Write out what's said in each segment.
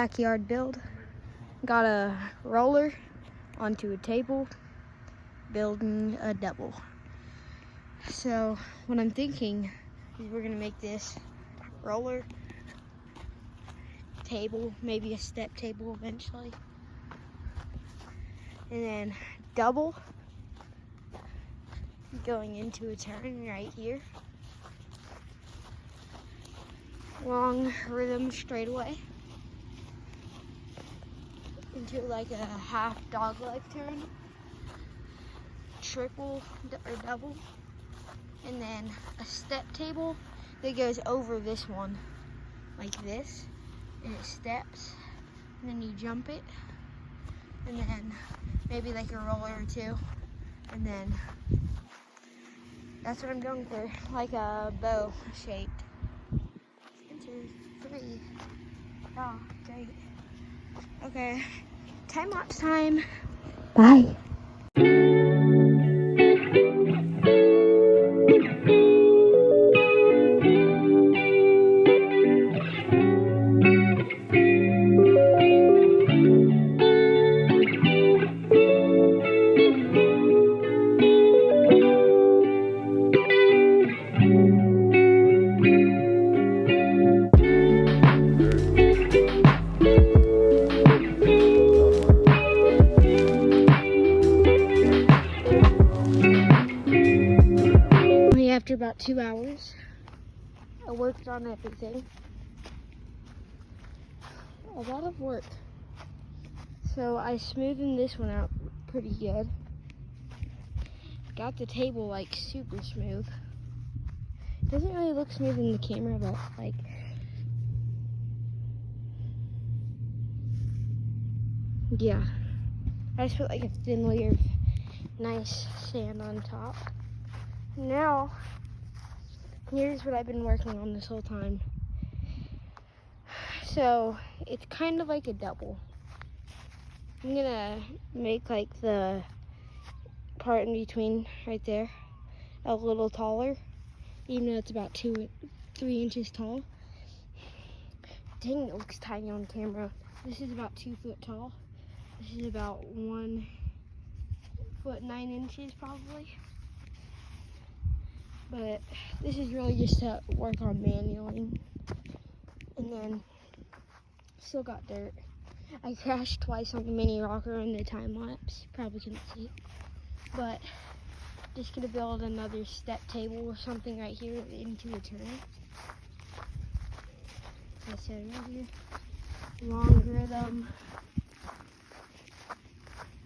backyard build. Got a roller onto a table, building a double. So what I'm thinking is we're gonna make this roller, table, maybe a step table eventually, and then double going into a turn right here. Long rhythm straightaway into like a half dog leg turn, triple or double, and then a step table that goes over this one like this, and it steps, and then you jump it, and then maybe like a roller or two, and then that's what I'm going for, like a bow shaped. 1, 2, 3. Oh, great. Okay, time lapse time. Bye. After about 2 hours, I worked on everything. A lot of work. So I smoothened this one out pretty good. Got the table like super smooth. Doesn't really look smooth in the camera, but like, yeah. I just put like a thin layer of nice sand on top. Now, here's what I've been working on this whole time. So, it's kind of like a double. I'm gonna make like the part in between right there a little taller, even though it's about 2-3 inches tall. Dang, it looks tiny on camera. This is about 2 foot tall. This is about 1 foot 9 inches probably. But this is really just to work on manualing. And then, still got dirt. I crashed twice on the mini rocker in the time lapse. Probably couldn't see. But, just gonna build another step table or something right here into a turn. As I said earlier, long rhythm.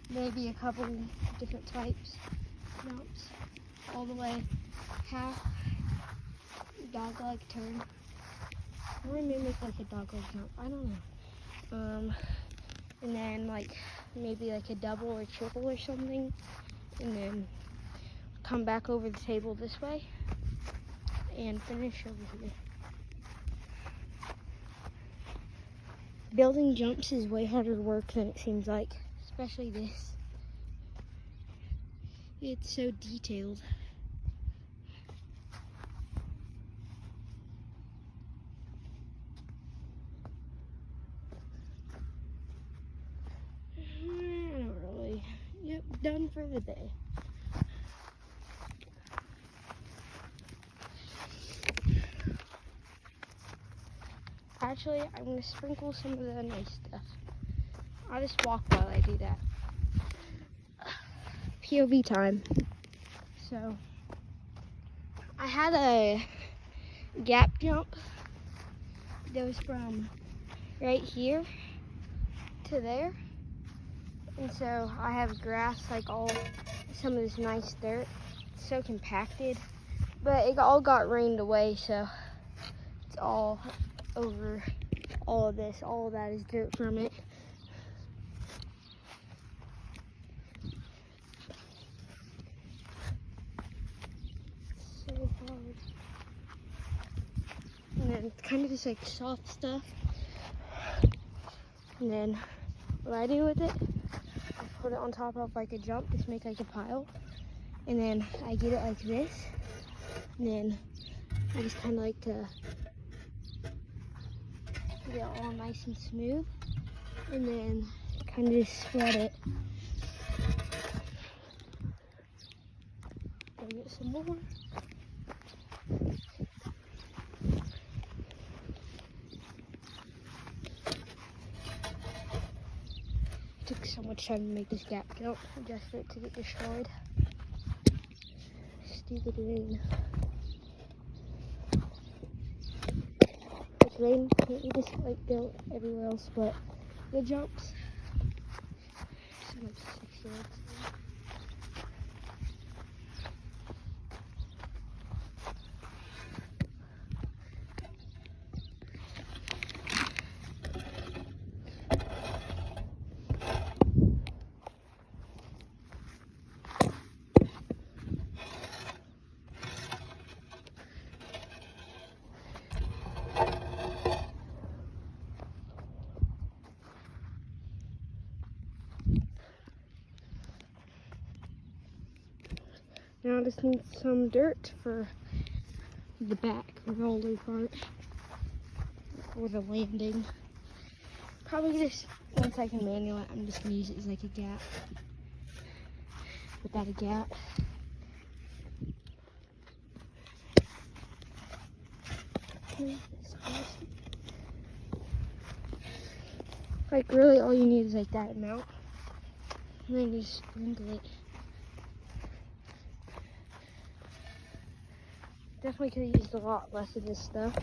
Maybe a couple different types. Jumps all the way. Half dog leg turn. Or maybe make like a dog leg jump. I don't know. And then like maybe like a double or triple or something. And then come back over the table this way and finish over here. Building jumps is way harder work than it seems like, especially this. It's so detailed. Done for the day. Actually, I'm gonna sprinkle some of the nice stuff. I'll just walk while I do that. POV time. So, I had a gap jump that was from right here to there. And so I have grass, like some of this nice dirt. It's so compacted, but it all got rained away, so it's all over all of this. All of that is dirt from it. So hard. And then it's kind of just like soft stuff. And then what I do with it, put it on top of like a jump, just make like a pile, and then I get it like this, and then I just kind of like to get it all nice and smooth, and then kind of just spread it. Go get some more. It took so much time to make this gap jump just for it to get destroyed. Stupid rain. It's rain can't be just like built everywhere else, but the jumps. So much 6-year-olds. Now I just need some dirt for the back roller part, or the landing. Probably just, once I can manual it, I'm just gonna use it as like a gap. Without a gap. Like really all you need is like that amount. And then you just sprinkle it. Definitely could have used a lot less of this stuff.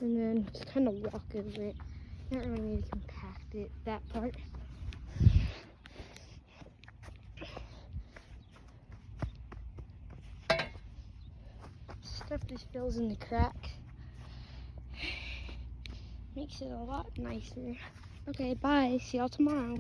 And then just kind of walk over it. You don't really need to compact it, that part. Stuff just fills in the crack. Makes it a lot nicer. Okay, bye. See y'all tomorrow.